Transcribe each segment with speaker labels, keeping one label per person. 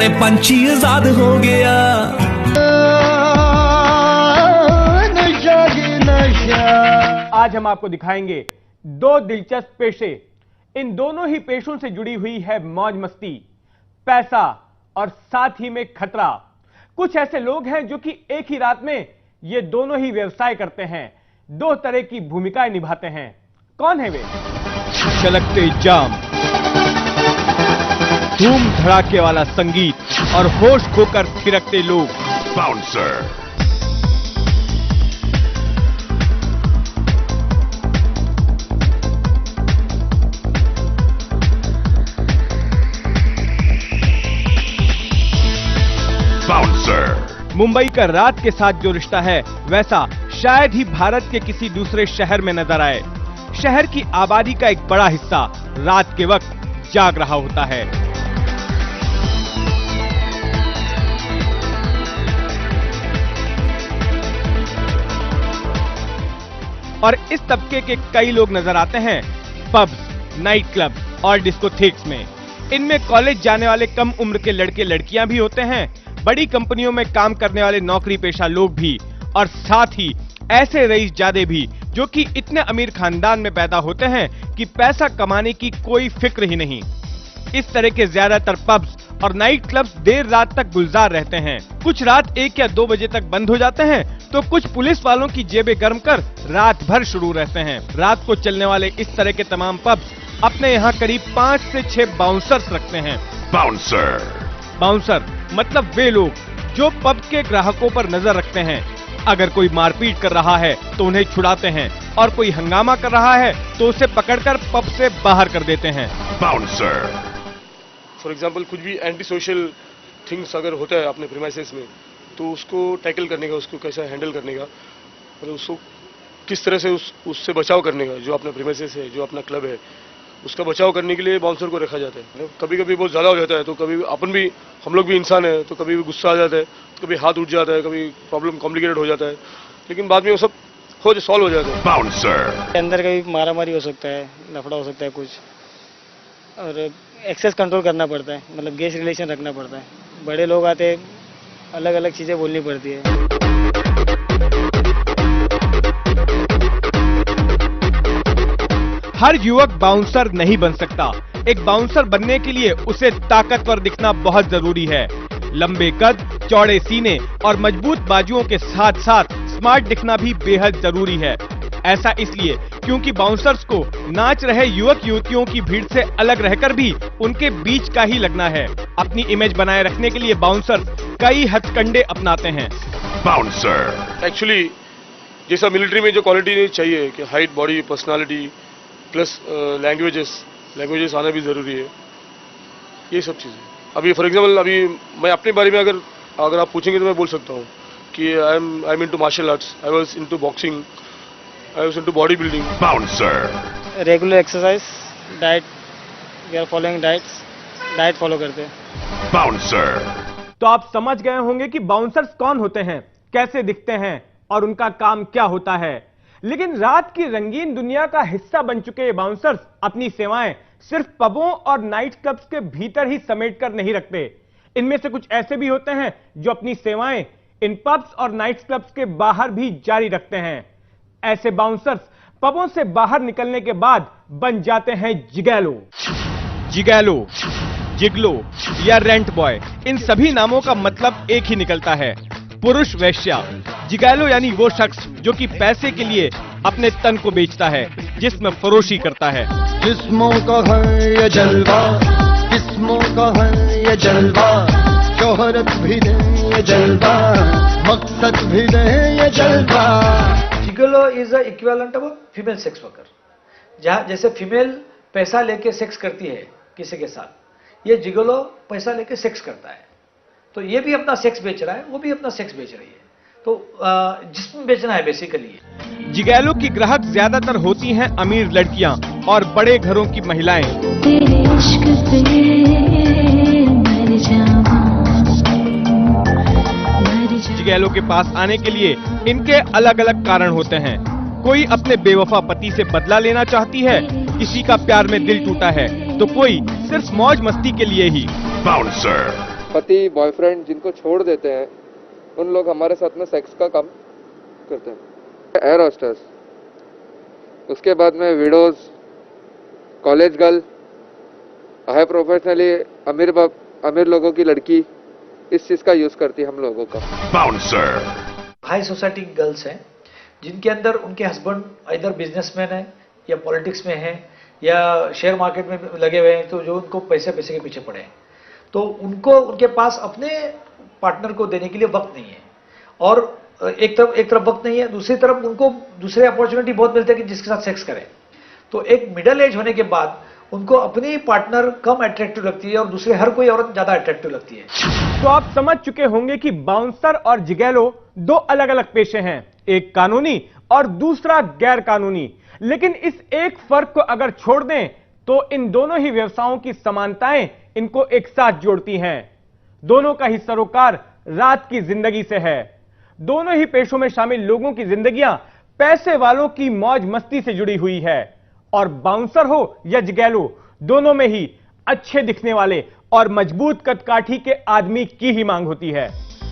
Speaker 1: बड़े पंछी आजाद हो गया।
Speaker 2: आज हम आपको दिखाएंगे दो दिलचस्प पेशे। इन दोनों ही पेशों से जुड़ी हुई है मौज मस्ती, पैसा और साथ ही में खतरा। कुछ ऐसे लोग हैं जो कि एक ही रात में ये दोनों ही व्यवसाय करते हैं, दो तरह की भूमिकाएं निभाते हैं। कौन है वे? छलकते जाम, धूम धड़ाके वाला संगीत और होश खोकर थिरकते लोग।
Speaker 3: बाउंसर।
Speaker 2: मुंबई का रात के साथ जो रिश्ता है वैसा शायद ही भारत के किसी दूसरे शहर में नजर आए। शहर की आबादी का एक बड़ा हिस्सा रात के वक्त जाग रहा होता है। और इस तबके के कई लोग नजर आते हैं पब्स, नाइट क्लब और डिस्कोथेक्स में। इनमें कॉलेज जाने वाले कम उम्र के लड़के लड़कियां भी होते हैं, बड़ी कंपनियों में काम करने वाले नौकरी पेशा लोग भी, और साथ ही ऐसे रईसजादे भी जो कि इतने अमीर खानदान में पैदा होते हैं कि पैसा कमाने की कोई फिक्र ही नहीं। इस तरह के ज्यादातर पब्स और नाइट क्लब्स देर रात तक गुलजार रहते हैं। कुछ रात 1 या 2 बजे तक बंद हो जाते हैं तो कुछ पुलिस वालों की जेबें गर्म कर रात भर शुरू रहते हैं। रात को चलने वाले इस तरह के तमाम पब्स अपने यहाँ करीब 5 से 6 बाउंसर्स रखते हैं। बाउंसर मतलब वे लोग जो पब के ग्राहकों पर नजर रखते हैं। अगर कोई मारपीट कर रहा है तो उन्हें छुड़ाते हैं और कोई हंगामा कर रहा है तो उसे पकड़कर पब से बाहर कर देते हैं।
Speaker 4: बाउंसर। फॉर एग्जांपल कुछ भी एंटी सोशल थिंग्स अगर होता है अपने प्रीमाइसेस में तो उसको टैकल करने का, उसको कैसा हैंडल करने का, मतलब उसको किस तरह से उससे बचाव करने का, जो अपना प्रीमाइसेस है, जो अपना क्लब है, उसका बचाव करने के लिए बाउंसर को रखा जाता है। कभी कभी बहुत ज़्यादा हो जाता है तो कभी हम लोग भी इंसान है तो कभी भी गुस्सा आ जाता है, कभी हाथ उठ जाता है, कभी प्रॉब्लम कॉम्प्लिकेटेड हो जाता है, लेकिन बाद में वो सब सॉल्व हो जाता है।
Speaker 5: बाउंसर। अंदर कभी मारामारी हो सकता है, लफड़ा हो सकता है कुछ, और एक्सेस कंट्रोल करना पड़ता है, मतलब गेस्ट रिलेशन रखना पड़ता है। बड़े लोग आते हैं, अलग अलग चीज़ें बोलनी पड़ती है।
Speaker 2: हर युवक बाउंसर नहीं बन सकता। एक बाउंसर बनने के लिए उसे ताकतवर दिखना बहुत जरूरी है। लंबे कद, चौड़े सीने और मजबूत बाजुओं के साथ साथ स्मार्ट दिखना भी बेहद जरूरी है। ऐसा इसलिए क्योंकि बाउंसर्स को नाच रहे युवक युवतियों की भीड़ से अलग रहकर भी उनके बीच का ही लगना है। अपनी इमेज बनाए रखने के लिए बाउंसर्स कई हथकंडे अपनाते हैं।
Speaker 4: बाउंसर एक्चुअली जैसा मिलिट्री में जो क्वालिटी चाहिए कि height, body, personality plus languages आना भी जरूरी है, ये सब चीजें। अभी फॉर एग्जांपल अभी मैं अपने बारे में अगर आप पूछेंगे तो मैं बोल सकता हूँ कि I am into martial arts, I was into boxing, I was into body building.
Speaker 5: Bouncer. Regular exercise, diet, we are following diet follow करते हैं।
Speaker 4: बाउंसर।
Speaker 2: तो आप समझ गए होंगे कि बाउंसर्स कौन होते हैं, कैसे दिखते हैं और उनका काम क्या होता है। लेकिन रात की रंगीन दुनिया का हिस्सा बन चुके ये बाउंसर्स अपनी सेवाएं सिर्फ पबों और नाइट क्लब्स के भीतर ही समेट कर नहीं रखते। इनमें से कुछ ऐसे भी होते हैं जो अपनी सेवाएं इन पब्स और नाइट क्लब्स के बाहर भी जारी रखते हैं। ऐसे बाउंसर्स पबों से बाहर निकलने के बाद बन जाते हैं जिगैलो, जिगलो या रेंट बॉय। इन सभी नामों का मतलब एक ही निकलता है, पुरुष वैश्या। जिगैलो यानी वो शख्स जो कि पैसे के लिए अपने तन को बेचता है, जिस्म फरोशी करता है।
Speaker 6: जिस्मों का है ये जलवा, जिस्मों का है ये जलवा, शोहरत भी दे ये जलवा, मकसद भी दे ये जलवा।
Speaker 7: Gigolo is a equivalent of female sex worker. जहाँ जैसे फीमेल पैसा लेके सेक्स करती है किसी के साथ, ये जिगोलो पैसा लेके सेक्स करता है। तो ये भी अपना सेक्स बेच रहा है, वो भी अपना सेक्स बेच रही है, तो जिस्म बेचना है बेसिकली।
Speaker 2: जिगैलो की ग्राहक ज्यादातर होती हैं अमीर लड़कियां और बड़े घरों की महिलाएं। जिगैलो के पास आने के लिए इनके अलग अलग कारण होते हैं। कोई अपने बेवफा पति से बदला लेना चाहती है, किसी का प्यार में दिल टूटा है, तो कोई सिर्फ मौज मस्ती के लिए ही।
Speaker 3: बाउंसर। पति बॉयफ्रेंड जिनको छोड़ देते हैं उन लोग हमारे साथ में सेक्स का काम करते हैं। एयर होस्टेस, उसके बाद में widows, college girl, high professionally अमीर लोगों की लड़की इस चीज का यूज करती है हम लोगों का।
Speaker 1: बाउंसर
Speaker 7: हाई सोसाइटी गर्ल्स हैं जिनके अंदर उनके हस्बैंड इधर बिजनेसमैन है या पॉलिटिक्स में है या शेयर मार्केट में लगे हुए हैं, तो जो उनको पैसे के पीछे पड़े हैं, तो उनको उनके पास अपने पार्टनर को देने के लिए वक्त नहीं है। और एक तरफ वक्त नहीं है, दूसरी तरफ उनको दूसरे अपॉर्चुनिटी बहुत मिलते हैं कि जिसके साथ सेक्स करें। तो एक मिडिल एज होने के बाद उनको अपनी पार्टनर कम अट्रैक्टिव लगती है और दूसरे हर कोई औरत ज्यादा अट्रैक्टिव लगती है।
Speaker 2: तो आप समझ चुके होंगे कि बाउंसर और जिगैलो दो अलग अलग पेशे हैं, एक कानूनी और दूसरा गैर कानूनी। लेकिन इस एक फर्क को अगर छोड़ दें तो इन दोनों ही व्यवसायों की समानताएं इनको एक साथ जोड़ती हैं। दोनों का ही सरोकार रात की जिंदगी से है। दोनों ही पेशों में शामिल लोगों की जिंदगियां पैसे वालों की मौज मस्ती से जुड़ी हुई है। और बाउंसर हो या जिगैलो, दोनों में ही अच्छे दिखने वाले और मजबूत कदकाठी के आदमी की ही मांग होती है।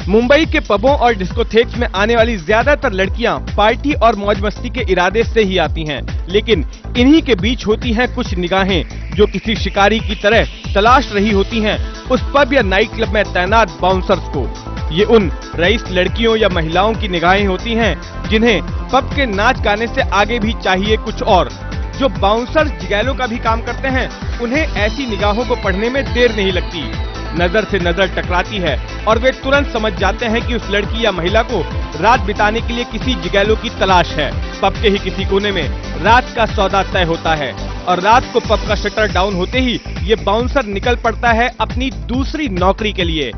Speaker 2: मुंबई के पबों और डिस्कोथेक्स में आने वाली ज्यादातर लड़कियां पार्टी और मौज मस्ती के इरादे से ही आती हैं, लेकिन इन्हीं के बीच होती हैं कुछ निगाहें जो किसी शिकारी की तरह तलाश रही होती हैं उस पब या नाइट क्लब में तैनात बाउंसर्स को। ये उन रईस लड़कियों या महिलाओं की निगाहें होती हैं जिन्हें पब के नाच गाने से आगे भी चाहिए कुछ और। जो बाउंसर्स जिगैलो का भी काम करते हैं उन्हें ऐसी निगाहों को पढ़ने में देर नहीं लगती। नजर से नजर टकराती है और वे तुरंत समझ जाते हैं कि उस लड़की या महिला को रात बिताने के लिए किसी जिगैलो की तलाश है। पब के ही किसी कोने में रात का सौदा तय होता है और रात को पब का शटर डाउन होते ही ये बाउंसर निकल पड़ता है अपनी दूसरी नौकरी के लिए।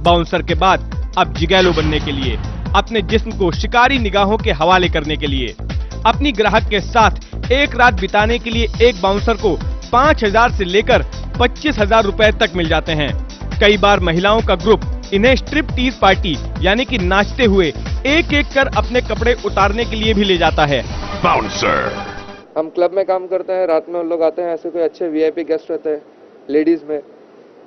Speaker 2: बाउंसर के बाद अब जिगैलो बनने के लिए, अपने जिस्म को शिकारी निगाहों के हवाले करने के लिए। अपनी ग्राहक के साथ एक रात बिताने के लिए एक बाउंसर को 5,000 से लेकर 25,000 रुपए तक मिल जाते हैं। कई बार महिलाओं का ग्रुप इन्हें स्ट्रिप टीज पार्टी यानी कि नाचते हुए एक एक कर अपने कपड़े उतारने के लिए भी ले जाता है।
Speaker 1: बाउंसर
Speaker 3: हम क्लब में काम करते हैं, रात में उन लोग आते हैं, ऐसे कोई अच्छे वीआईपी गेस्ट रहते हैं लेडीज में,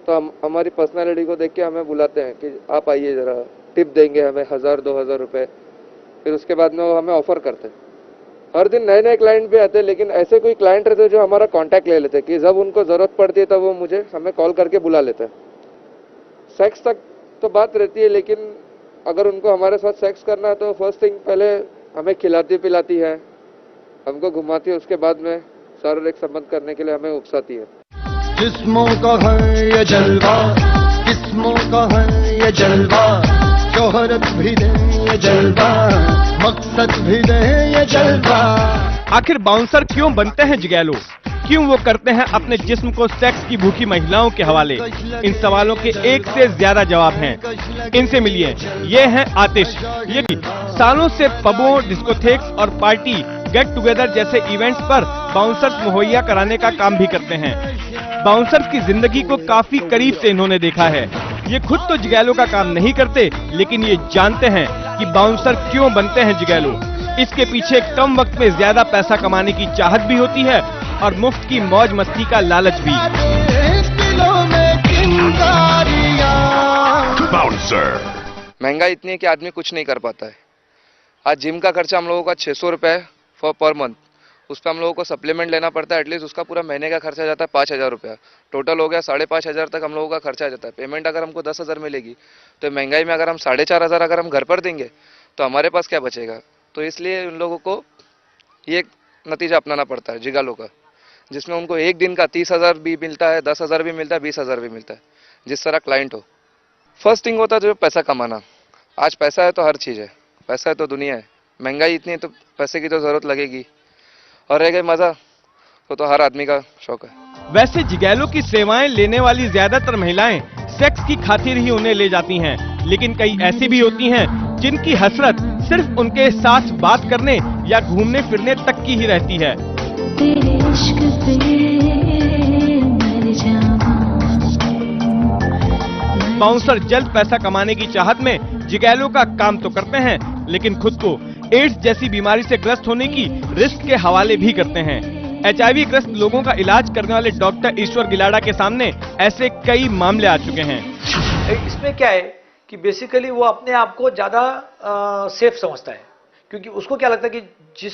Speaker 3: तो हम हमारी पर्सनालिटी को देख के हमें बुलाते हैं कि आप आइए जरा, टिप देंगे हमें 1,000-2,000 रुपए। फिर उसके बाद में वो हमें ऑफर करते हैं। हर दिन नए नए क्लाइंट भी आते हैं, लेकिन ऐसे कोई क्लाइंट रहते हैं जो हमारा कांटेक्ट ले लेते हैं कि जब उनको जरूरत पड़ती है तब वो हमें कॉल करके बुला लेते हैं। सेक्स तक तो बात रहती है, लेकिन अगर उनको हमारे साथ सेक्स करना है तो फर्स्ट थिंग पहले हमें खिलाती पिलाती है, हमको घुमाती है, उसके बाद में शारीरिक संबंध करने के लिए हमें उकसाती है।
Speaker 6: जिस्मों का है ये जलवा, किस्मों का है ये जलवा, शोहरत भी दे ये जलवा, मकसद भी दे ये जलवा।
Speaker 2: आखिर बाउंसर क्यों बनते हैं जिगैलो? क्यों वो करते हैं अपने जिस्म को सेक्स की भूखी महिलाओं के हवाले? इन सवालों के एक से ज्यादा जवाब हैं। इनसे मिलिए, ये हैं आतिश। ये भी सालों से पबों, डिस्कोथेक्स और पार्टी गेट टुगेदर जैसे इवेंट्स पर बाउंसर्स मुहैया कराने का काम भी करते हैं। बाउंसर्स की जिंदगी को काफी करीब से इन्होंने देखा है। ये खुद तो जिगैलो का काम नहीं करते, लेकिन ये जानते हैं कि बाउंसर क्यों बनते हैं जिगैलो। इसके पीछे कम वक्त में ज्यादा पैसा कमाने की चाहत भी होती है और मुफ्त की मौज मस्ती का लालच भी।
Speaker 3: महंगाई इतनी है कि आदमी कुछ नहीं कर पाता है। आज जिम का खर्चा हम लोगों का 600 रुपए पर मंथ, उस पर हम लोगों को सप्लीमेंट लेना पड़ता है, एटलीस्ट उसका पूरा महीने का खर्चा जाता है 5,000 रुपया। टोटल हो गया 5,500 तक हम लोगों का खर्चा आ जाता है। पेमेंट अगर हमको 10,000 मिलेगी तो महंगाई में अगर हम 4,500 अगर हम घर पर देंगे तो हमारे पास क्या बचेगा? तो इसलिए उन लोगों को ये नतीजा अपनाना पड़ता है जिगैलो का, जिसमें उनको एक दिन का 30,000 भी मिलता है, 10,000 भी मिलता है, 20,000 भी मिलता है, जिस तरह क्लाइंट हो। फर्स्ट थिंग होता है जो पैसा कमाना। आज पैसा है तो हर चीज़ है, पैसा है तो दुनिया है। महंगाई इतनी है तो पैसे की तो जरूरत लगेगी, और रह गई मजा तो हर आदमी का शौक है।
Speaker 2: वैसे जिगैलो की सेवाएं लेने वाली ज्यादातर महिलाएं सेक्स की खातिर ही उन्हें ले जाती हैं, लेकिन कई ऐसी भी होती हैं जिनकी हसरत सिर्फ उनके साथ बात करने या घूमने फिरने तक की ही रहती है।
Speaker 8: तेरे इश्क पे मर जाऊं।
Speaker 2: बाउंसर जल्द पैसा कमाने की चाहत में जिगैलो का काम तो करते हैं, लेकिन खुद को एड्स जैसी बीमारी से ग्रस्त होने की रिस्क के हवाले भी करते हैं। HIV ग्रस्त लोगों का इलाज करने वाले डॉक्टर ईश्वर गिलाड़ा के सामने ऐसे कई मामले आ चुके हैं।
Speaker 7: इसमें क्या है कि बेसिकली वो अपने आप को ज़्यादा सेफ समझता है, क्योंकि उसको क्या लगता है कि जिस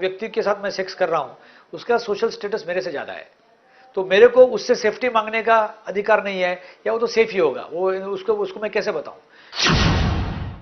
Speaker 7: व्यक्ति के साथ मैं सेक्स कर रहा हूँ उसका सोशल स्टेटस मेरे से ज़्यादा है, तो मेरे को उससे सेफ्टी मांगने का अधिकार नहीं है, या वो तो सेफ ही होगा, वो उसको मैं कैसे बताऊं।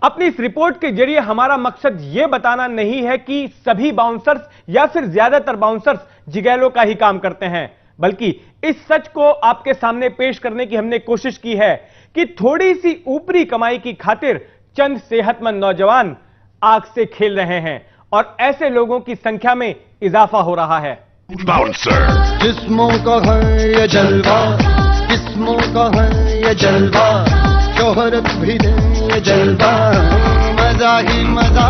Speaker 2: अपनी इस रिपोर्ट के जरिए हमारा मकसद यह बताना नहीं है कि सभी बाउंसर्स या फिर ज्यादातर बाउंसर्स जिगैलो का ही काम करते हैं, बल्कि इस सच को आपके सामने पेश करने की हमने कोशिश की है कि थोड़ी सी ऊपरी कमाई की खातिर चंद सेहतमंद नौजवान आग से खेल रहे हैं और ऐसे लोगों की संख्या में इजाफा हो रहा है।
Speaker 1: Bouncer.
Speaker 6: जिस्मों का है ये जलवा, किस्मों का है ये जलवा, शोहरत भी दे ये जलवा, मजा ही मजा